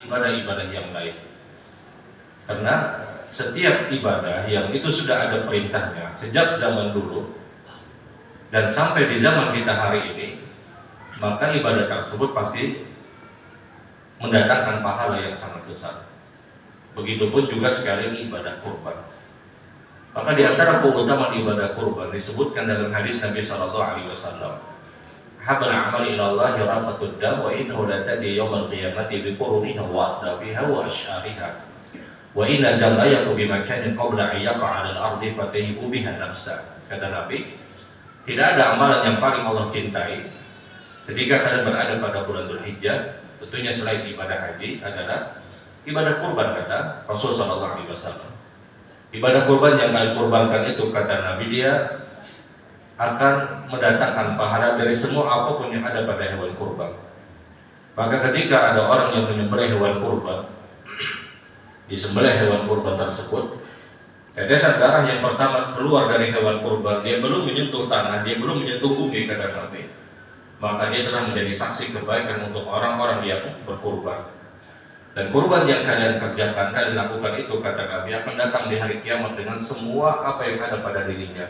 ibadah-ibadah yang lain. Karena setiap ibadah yang itu sudah ada perintahnya sejak zaman dulu dan sampai di zaman kita hari ini, maka ibadah tersebut pasti mendatangkan pahala yang sangat besar. Begitupun juga sekali ibadah kurban. Maka di antara keutamaan ibadah kurban disebutkan dalam hadis Nabi Shallallahu Alaihi Wasallam, "Habal amal ilallah yarafatud dam wa innahu la tadi yawmal qiyamati bi quruniha wa adabiha wa asyariha wa inna dam la yaqubi makanin qabla ayyaqa 'ala al-ardi fatayibu biha nafsa." Kata Nabi, tidak ada amalan yang paling Allah cintai ketika kalian berada pada bulan Dzulhijjah, tentunya selain ibadah haji adalah ibadah kurban, kata Rasul Shallallahu Alaihi Wasallam. Ibadah kurban yang kalian kurbankan itu, kata Nabi, dia akan mendatangkan pahala dari semua apapun yang ada pada hewan kurban. Maka ketika ada orang yang menyembelih hewan kurban, disembelih hewan kurban tersebut, tetesan darah yang pertama keluar dari hewan kurban, dia belum menyentuh tanah, dia belum menyentuh bumi, kata Nabi, maka dia telah menjadi saksi kebaikan untuk orang-orang yang berkurban. Dan kurban yang kalian kerjakan, kalian lakukan itu, kata Nabi, akan datang di hari kiamat dengan semua apa yang ada pada dirinya.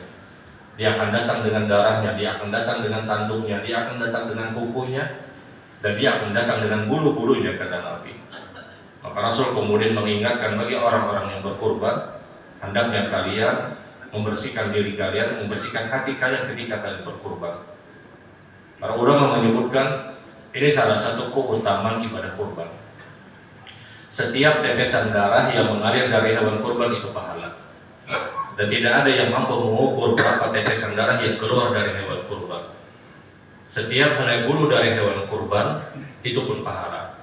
Dia akan datang dengan darahnya, dia akan datang dengan tanduknya, dia akan datang dengan kukunya, dan dia akan datang dengan bulu-bulunya, kata Nabi. Maka Rasul kemudian mengingatkan bagi orang-orang yang berkurban, hendaknya kalian membersihkan diri kalian, membersihkan hati kalian ketika kalian berkurban. Para ulama menyebutkan ini salah satu keutamaan ibadah kurban. Setiap tetesan darah yang mengalir dari hewan kurban itu pahala. Dan tidak ada yang mampu mengukur berapa tetesan darah yang keluar dari hewan kurban. Setiap helai bulu dari hewan kurban itu pun pahala.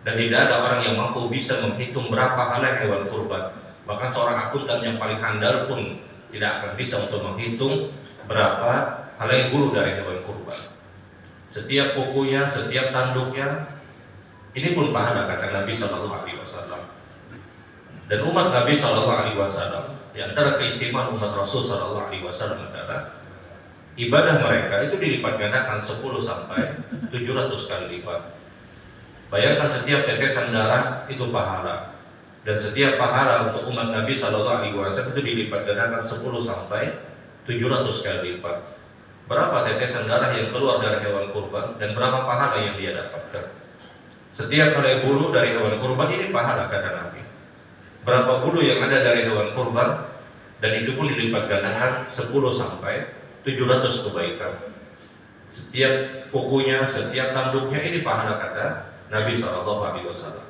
Dan tidak ada orang yang mampu bisa menghitung berapa helai hewan kurban. Bahkan seorang akuntan yang paling handal pun tidak akan bisa untuk menghitung berapa helai bulu dari hewan kurban. Setiap kukunya, setiap tanduknya, ini pun pahala, kata Nabi Shallallahu Alaihi Wasallam. Dan umat Nabi Shallallahu Alaihi Wasallam, di antara keistimewaan umat Rasul Shallallahu Alaihi Wasallam adalah ibadah mereka itu dilipat gandakan 10 sampai 700 kali lipat. Bayangkan setiap tetesan darah itu pahala, dan setiap pahala untuk umat Nabi Shallallahu Alaihi Wasallam itu dilipat gandakan 10 sampai 700 kali lipat. Berapa tetesan darah yang keluar dari hewan kurban dan berapa pahala yang dia dapatkan? Setiap helai bulu dari hewan kurban ini pahala, kata Nabi. Berapa bulu yang ada dari hewan kurban, dan itu pun dilipat gandakan 10 sampai 700 kebaikan. Setiap kukunya, setiap tanduknya ini pahala, kata Nabi SAW.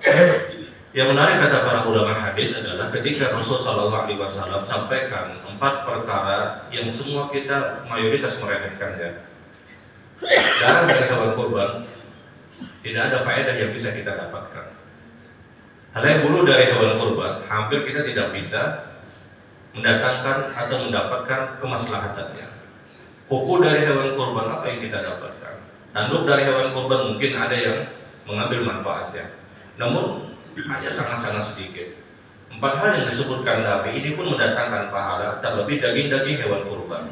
Yang menarik, kata para ulama hadis, adalah ketika Rasul SAW sampaikan 4 perkara yang semua kita mayoritas meremehkannya. Darah dari hewan kurban tidak ada faedah yang bisa kita dapatkan. Helai bulu dari hewan kurban hampir kita tidak bisa mendatangkan atau mendapatkan kemaslahatannya. Kuku dari hewan kurban apa yang kita dapatkan? Tanduk dari hewan kurban mungkin ada yang mengambil manfaatnya, namun hanya sangat-sangat sedikit. 4 hal yang disebutkan Nabi ini pun mendatangkan pahala, terlebih daging-daging hewan kurban.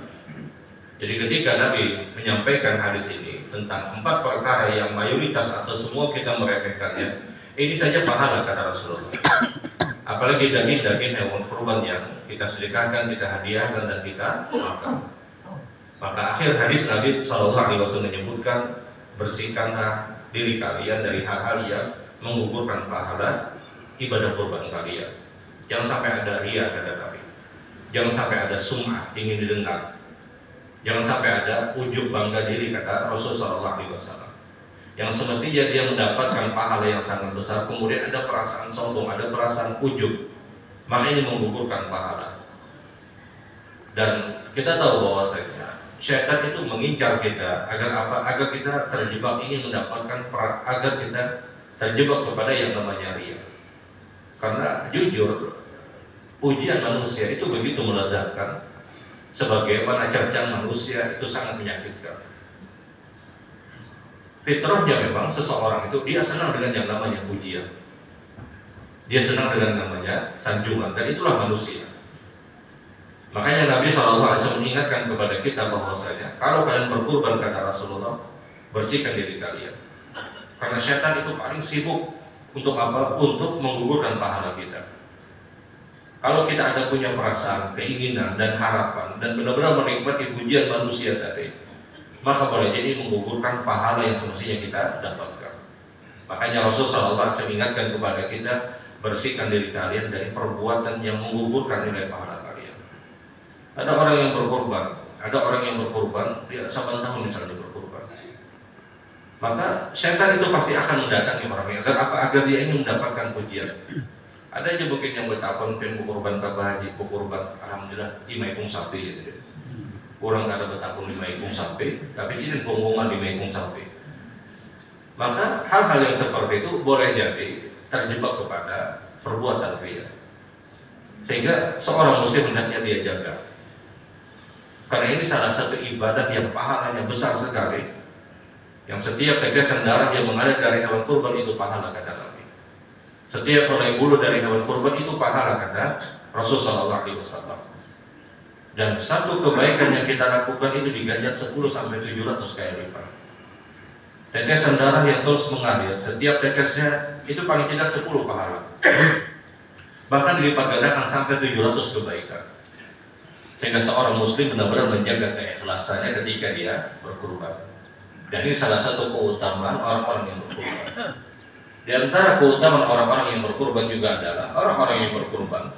Jadi ketika Nabi menyampaikan hadis ini tentang 4 perkara yang mayoritas atau semua kita meremehkannya, ini saja pahala, kata Rasulullah. Apalagi daging-daging hewan kurban yang kita sedekahkan, kita hadiahkan, dan kita makan. Maka akhir hadis Nabi SAW menyebutkan, bersihkanlah diri kalian dari hal-hal yang menggugurkan pahala ibadah kurban kalian. Jangan sampai ada riya, kata Nabi. Jangan sampai ada sum'ah, ingin didengar. Jangan sampai ada ujub bangga diri, kata Rasulullah SAW. Yang semestinya dia mendapatkan pahala yang sangat besar, kemudian ada perasaan sombong, ada perasaan ujub, maka ini menggugurkan pahala. Dan kita tahu bahwasanya syaitan itu mengincar kita agar apa? Agar kita terjebak ingin mendapatkan, agar kita terjebak kepada yang namanya riya. Karena jujur, ujian manusia itu begitu melezatkan, sebagaimana cercaan manusia itu sangat menyakitkan. Fitrahnya memang seseorang itu dia senang dengan yang namanya pujian, dia senang dengan namanya sanjungan, dan itulah manusia. Makanya Nabi SAW mengingatkan kepada kita bahwasanya kalau kalian berkurban, kata Rasulullah, bersihkan diri kalian, karena syaitan itu paling sibuk Untuk apa? Untuk menggugurkan pahala kita. Kalau kita ada punya perasaan, keinginan, dan harapan, dan benar-benar menikmati pujian manusia tadi, maka boleh jadi menggugurkan pahala yang semestinya kita dapatkan. Makanya Rasulullah SAW mengingatkan kepada kita, bersihkan diri kalian dari perbuatan yang menggugurkan nilai pahala kalian. Ada orang yang berkorban, dia 8 tahun misalnya berkorban. Maka setan itu pasti akan mendatangi orang yang agar dia ingin mendapatkan pujian. Ada aja mungkin yang bertapon pengen berkorban haji, berkorban alhamdulillah di maipung sapi gitu. Orang ada bertapon di maipung sapi, tapi sini pengumuman di maipung sapi. Maka hal-hal yang seperti itu boleh jadi terjebak kepada perbuatan ria. Sehingga seorang muslim hendaknya dia jaga. Karena ini salah satu ibadah yang pahalanya besar sekali. Yang setiap tetesan darah yang mengalir dari hewan kurban itu pahala kata Nabi. Setiap helai bulu dari hewan kurban itu pahala kata Rasulullah SAW. Dan satu kebaikan yang kita lakukan itu diganjar 10 sampai 700 kali lipat. Tetesan darah yang terus mengalir, setiap tetesnya itu paling tidak 10 pahala. Bahkan dilipat gandakan sampai 700 kebaikan. Sehingga seorang muslim benar-benar menjaga keikhlasannya ketika dia berkurban. Dan ini salah satu keutamaan orang-orang yang berkurban. Di antara keutamaan orang-orang yang berkurban juga adalah orang-orang yang berkurban,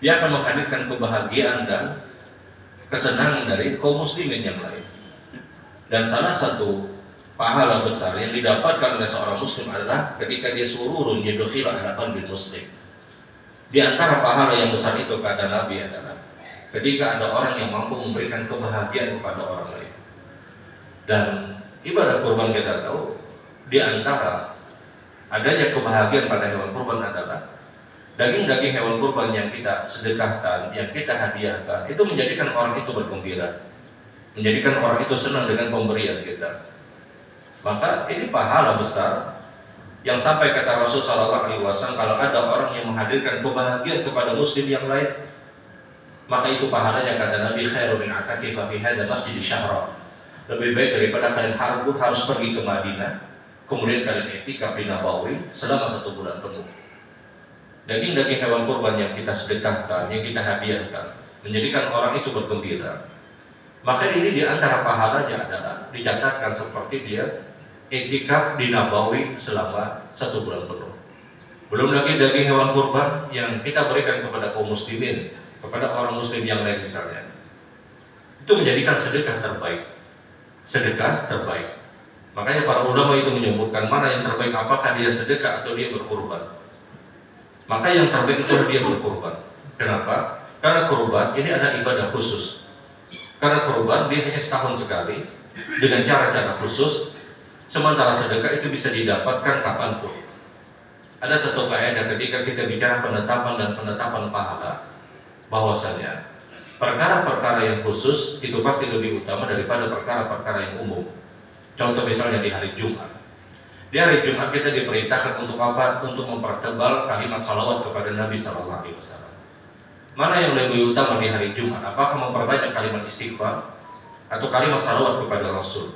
dia akan menghadirkan kebahagiaan dan kesenangan dari kaum muslimin yang lain. Dan salah satu pahala besar yang didapatkan oleh seorang muslim adalah ketika dia sururun yudkhil ala qalbil muslim. Di antara pahala yang besar itu kata Nabi adalah ketika ada orang yang mampu memberikan kebahagiaan kepada orang lain. Dan ibadah kurban kita tahu di antara adanya kebahagiaan pada hewan kurban adalah daging-daging hewan kurban yang kita sedekahkan, yang kita hadiahkan, itu menjadikan orang itu bergembira, menjadikan orang itu senang dengan pemberian kita. Maka ini pahala besar yang sampai kata Rasul SAW, kalau ada orang yang menghadirkan kebahagiaan kepada muslim yang lain, maka itu pahalanya kata Nabi khairu min akakifa fi hadzal masjid syahra. Lebih baik daripada kalian harus pergi ke Madinah, kemudian kalian i'tikaf di Nabawi selama 1 bulan penuh. Daging-daging hewan kurban yang kita sedekahkan, yang kita hadiahkan, menjadikan orang itu bergembira. Maka ini di antara pahalanya adalah dicatatkan seperti dia i'tikaf di Nabawi selama 1 bulan penuh. Belum lagi daging hewan kurban yang kita berikan kepada kaum muslimin, kepada orang muslim yang lain misalnya. Itu menjadikan sedekah terbaik. Sedekah terbaik. Makanya para ulama itu menyebutkan mana yang terbaik, apakah dia sedekah atau dia berkurban. Maka yang terbaik itu dia berkurban. Kenapa? Karena kurban ini ada ibadah khusus. Karena kurban dia hanya setahun sekali dengan cara-cara khusus, sementara sedekah itu bisa didapatkan kapanpun. Ada satu kaidah ketika kita bicara penetapan dan penetapan pahala, bahwasanya perkara-perkara yang khusus itu pasti lebih utama daripada perkara-perkara yang umum. Contoh misalnya di hari Jumat. Di hari Jumat kita diperintahkan untuk apa? Untuk mempertebal kalimat salawat kepada Nabi SAW. Mana yang lebih utama di hari Jumat? Apakah memperbanyak kalimat istighfar atau kalimat salawat kepada Rasul?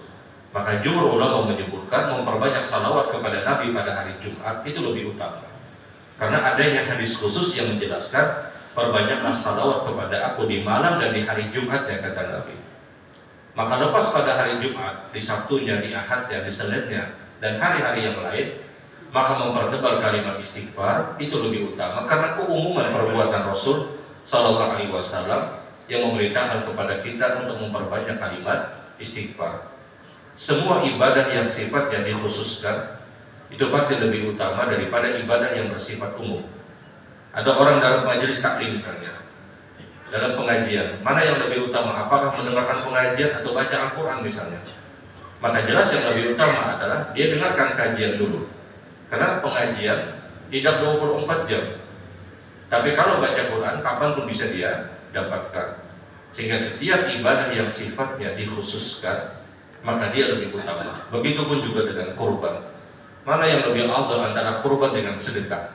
Maka jumhur ulama menyebutkan memperbanyak salawat kepada Nabi pada hari Jumat itu lebih utama. Karena adanya hadis khusus yang menjelaskan perbanyaklah salawat kepada aku di malam dan di hari Jumat ya kata Nabi. Maka lepas pada hari Jumat, di Sabtunya, di Ahadnya, di Seninnya, dan hari-hari yang lain, maka mempertebal kalimat istighfar itu lebih utama karena keumuman perbuatan Rasul Sallallahu Alaihi Wasallam yang memerintahkan kepada kita untuk memperbanyak kalimat istighfar. Semua ibadah yang sifatnya dikhususkan itu pasti lebih utama daripada ibadah yang bersifat umum. Ada orang dalam majelis taklim misalnya, dalam pengajian, mana yang lebih utama? Apakah mendengarkan pengajian atau baca Al-Quran misalnya? Maka jelas yang lebih utama adalah dia dengarkan kajian dulu. Karena pengajian tidak 24 jam. Tapi kalau baca Quran, kapanpun bisa dia dapatkan. Sehingga setiap ibadah yang sifatnya dikhususkan, maka dia lebih utama. Begitupun juga dengan kurban. Mana yang lebih afdal antara kurban dengan sedekah?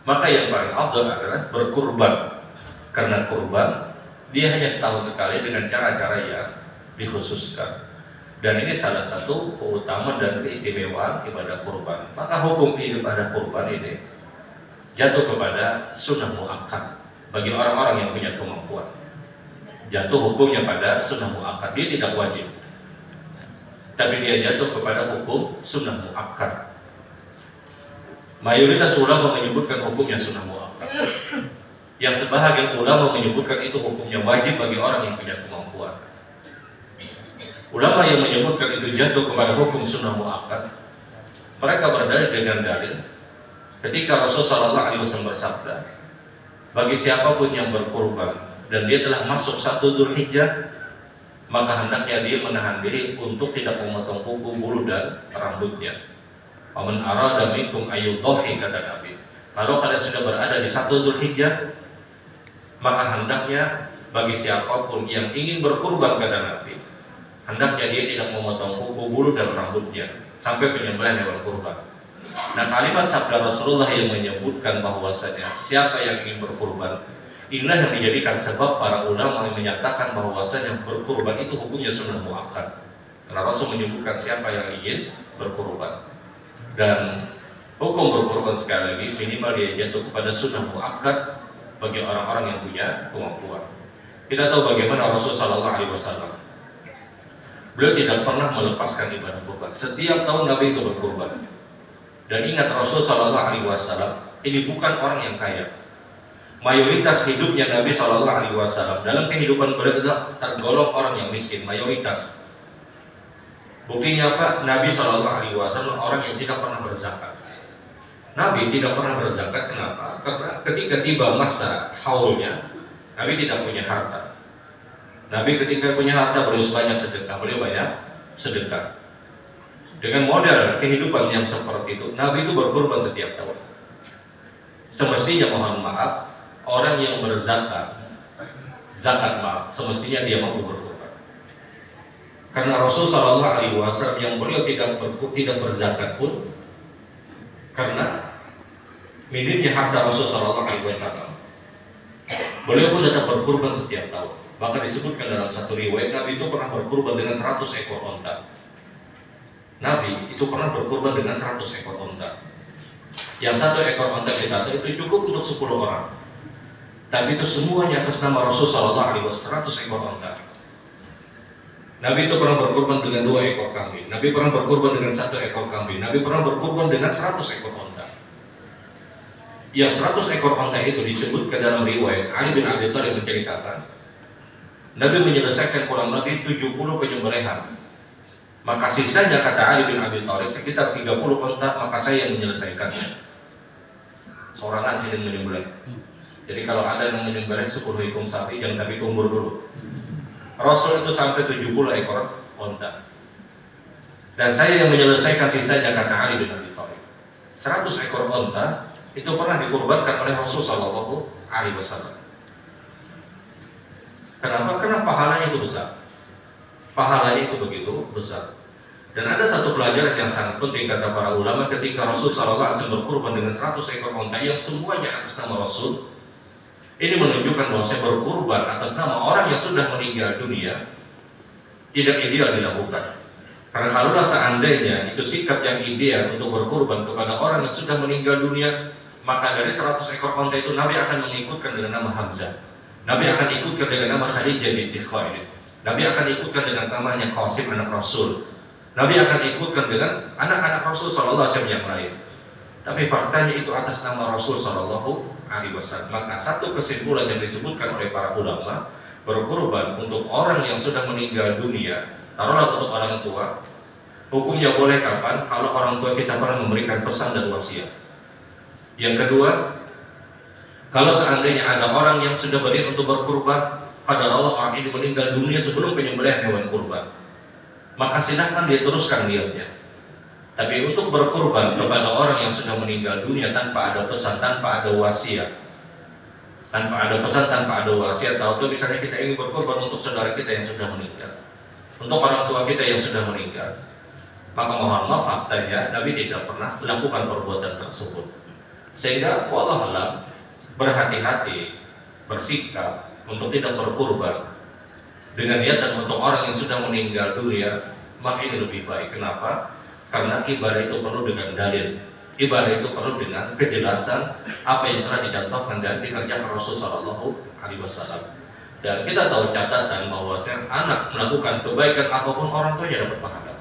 Maka yang paling afdal adalah berkurban. Karena kurban dia hanya setahun sekali dengan cara-cara yang dikhususkan. Dan ini salah satu keutamaan dan keistimewaan ibadah kurban. Maka hukum ibadah kurban ini jatuh kepada sunnah muakkad bagi orang-orang yang punya kemampuan. Jatuh hukumnya pada sunnah muakkad, dia tidak wajib, tapi dia jatuh kepada hukum sunnah muakkad. Mayoritas ulama menyebutkan hukumnya sunnah muakkad. Yang sebahagian ulama menyebutkan itu hukumnya wajib bagi orang yang punya kemampuan. Ulama yang menyebutkan itu jatuh kepada hukum sunnah muakkad, mereka berdalil dengan dalil ketika Rasulullah SAW bersabda, bagi siapapun yang berkurban dan dia telah masuk 1 Dzulhijjah, maka hendaknya dia menahan diri untuk tidak memotong kuku, bulu dan rambutnya. Faman arada minkum ayyudhahi, kata Nabi, kalau kalian sudah berada di 1 Dzulhijjah, maka hendaknya bagi siapapun yang ingin berkurban, kata Nabi, hendaknya dia tidak memotong kuku, bulu dan rambutnya sampai penyembelihan hewan kurban. Nah, kalimat sabda Rasulullah yang menyebutkan bahwasanya siapa yang ingin berkurban, inilah yang dijadikan sebab para ulama yang menyatakan bahwasanya berkurban itu hukumnya sunnah muakkad. Karena Rasul menyebutkan siapa yang ingin berkurban. Dan hukum berkurban sekali lagi minimal dia jatuh kepada sunnah muakkad bagi orang-orang yang punya kemampuan. Kita tahu bagaimana Rasulullah SAW. Beliau tidak pernah melepaskan ibadah kurban. Setiap tahun Nabi itu berkurban. Dan ingat, Rasul Shallallahu Alaihi Wasallam ini bukan orang yang kaya. Mayoritas hidupnya Nabi Shallallahu Alaihi Wasallam dalam kehidupan beliau tergolong orang yang miskin. Mayoritas. Buktinya apa? Nabi Shallallahu Alaihi Wasallam orang yang tidak pernah berzakat. Nabi tidak pernah berzakat. Kenapa? Karena ketika tiba masa haulnya, Nabi tidak punya harta. Nabi ketika punya harta, beliau banyak sedekah. Beliau banyak sedekah. Dengan modal kehidupan yang seperti itu, Nabi itu berkurban setiap tahun. Semestinya, mohon maaf, orang yang berzakat, zakat maaf, semestinya dia mampu berkurban. Karena Rasul Shallallahu Alaihi Wasallam yang beliau tidak berzakat pun, karena minimnya harta Rasul Shallallahu Alaihi Wasallam, beliau pun tetap berkurban setiap tahun. Bahkan disebutkan dalam satu riwayat, Nabi itu pernah berkurban dengan 100 ekor onta. Nabi itu pernah berkurban dengan 100 ekor onta. Yang 1 ekor onta kita itu cukup untuk 10 orang. Tapi itu semuanya atas nama Rasul Sallallahu Alaihi Wasallam, 100 ekor onta. Nabi itu pernah berkurban dengan 2 ekor kambing. Nabi pernah berkurban dengan 1 ekor kambing. Nabi pernah berkurban dengan 100 ekor onta. Yang 100 ekor onta itu disebutkan dalam riwayat Ali bin Abi Thalib menceritakan, Nabi menyelesaikan kurang lebih 70 penyembelihan. Maka sisanya, kata Ali bin Abi Thalib, sekitar 30 onta, maka saya yang menyelesaikannya. Seorangan saya yang menyembelih. Jadi kalau ada yang menyembelih 10 ekor sapi, jangan tapi tumbur dulu. Rasul itu sampai 70 ekor onta. Dan saya yang menyelesaikan sisanya, kata Ali bin Abi Thalib. 100 ekor onta itu pernah dikurbankan oleh Rasul Sallallahu Alaihi Wasallam. Kenapa? Karena pahalanya itu besar. Pahalanya itu begitu besar. Dan ada satu pelajaran yang sangat penting, kata para ulama, ketika Rasul SAW berkurban dengan 100 ekor onta yang semuanya atas nama Rasul. Ini menunjukkan bahwa saya berkurban atas nama orang yang sudah meninggal dunia tidak ideal dilakukan. Karena kalau seandainya itu sikap yang ideal untuk berkurban kepada orang yang sudah meninggal dunia, maka dari 100 ekor onta itu Nabi akan mengikutkan dengan nama Hamzah. Nabi akan ikutkan dengan nama Khadijah binti Khuwailid. Nabi akan ikutkan dengan namanya Qasim anak Rasul. Nabi akan ikutkan dengan anak-anak Rasul Sallallahu Alaihi Wasallam yang lain. Tapi faktanya itu atas nama Rasul Sallallahu Alaihi Wasallam. Maka satu kesimpulan yang disebutkan oleh para ulama, berkurban untuk orang yang sudah meninggal dunia, taruhlah untuk orang tua, hukumnya boleh kapan? Kalau orang tua kita pernah memberikan pesan dan wasiat. Yang kedua, kalau seandainya ada orang yang sudah beriat untuk berkurban, pada Allah orang ini meninggal dunia sebelum penyembelihan hewan kurban, maka silahkan dia teruskan niatnya. Tapi untuk berkurban kepada orang yang sudah meninggal dunia tanpa ada pesan, tanpa ada wasiat, tanpa ada pesan, tanpa ada wasiat, atau misalnya kita ingin berkurban untuk saudara kita yang sudah meninggal, untuk orang tua kita yang sudah meninggal, maka mohon maaf, faktanya Nabi tidak pernah melakukan perbuatan tersebut. Sehingga wallahu a'lam, berhati-hati, bersikap untuk tidak berkurban dengan niatan untuk orang yang sudah meninggal dunia maka ini lebih baik. Kenapa? Karena ibadah itu perlu dengan dalil, ibadah itu perlu dengan kejelasan apa yang telah dicontohkan dan dikerjakan Rasulullah SAW. Dan kita tahu catatan bahwasanya anak melakukan kebaikan apapun orang tuanya dapat pahala.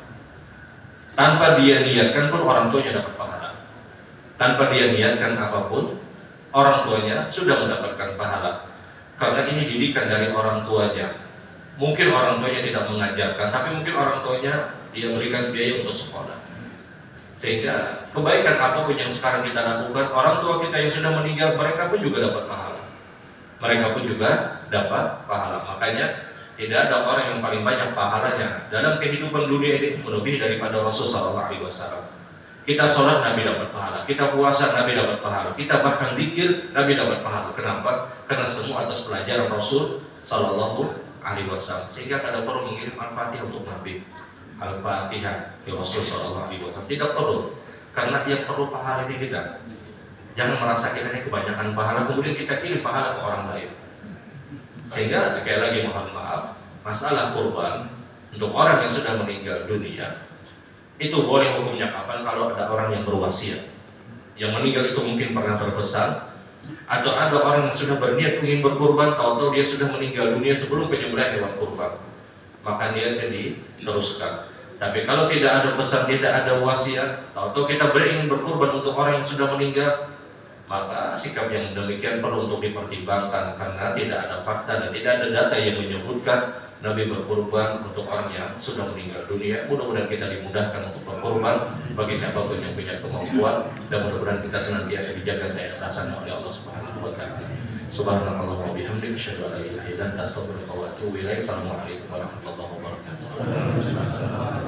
Tanpa dia niatkan pun orang tuanya dapat pahala. Tanpa dia niatkan apapun, orang tuanya sudah mendapatkan pahala. Karena ini didikan dari orang tuanya. Mungkin orang tuanya tidak mengajarkan, tapi mungkin orang tuanya dia berikan biaya untuk sekolah. Sehingga kebaikan apapun yang sekarang kita lakukan, orang tua kita yang sudah meninggal, mereka pun juga dapat pahala. Mereka pun juga dapat pahala. Makanya tidak ada orang yang paling banyak pahalanya dalam kehidupan dunia ini melebihi daripada Rasulullah SAW. Kita sholat, Nabi dapat pahala. Kita puasa, Nabi dapat pahala. Kita bahkan zikir, Nabi dapat pahala. Kenapa? Karena semua atas pelajaran Rasul Sallallahu Alaihi Wasallam. Sehingga kada perlu mengirim Al-Fatihah untuk Nabi, Al-Fatihah ke Rasul Sallallahu Alaihi Wasallam. Tidak perlu, karena yang perlu pahala ini kita. Jangan merasa kita ini kebanyakan pahala, kemudian kita kirim pahala ke orang lain. Sehingga sekali lagi mohon maaf, masalah kurban untuk orang yang sudah meninggal dunia itu boleh hukumnya kapan? Kalau ada orang yang berwasiat, yang meninggal itu mungkin pernah berpesan, atau ada orang yang sudah berniat ingin berkurban, tahu-tahu dia sudah meninggal dunia sebelum penyembelihan hewan kurban, maka dia jadi teruskan. Tapi kalau tidak ada pesan, tidak ada wasiat, tahu-tahu kita ingin berkurban untuk orang yang sudah meninggal, maka sikap yang demikian perlu untuk dipertimbangkan, karena tidak ada fakta dan tidak ada data yang menyebutkan Nabi berkurban untuk orang yang sudah meninggal dunia. Mudah-mudahan kita dimudahkan untuk berkurban bagi siapapun yang punya kemampuan, dan mudah-mudahan kita senantiasa dijaga keikhlasan oleh Allah Subhanahu wa taala. Subhanallah wa bihamdihi, asyhadu an la ilaha illa anta, astaghfiruka wa atubu ilaik. Assalamualaikum warahmatullahi wabarakatuh.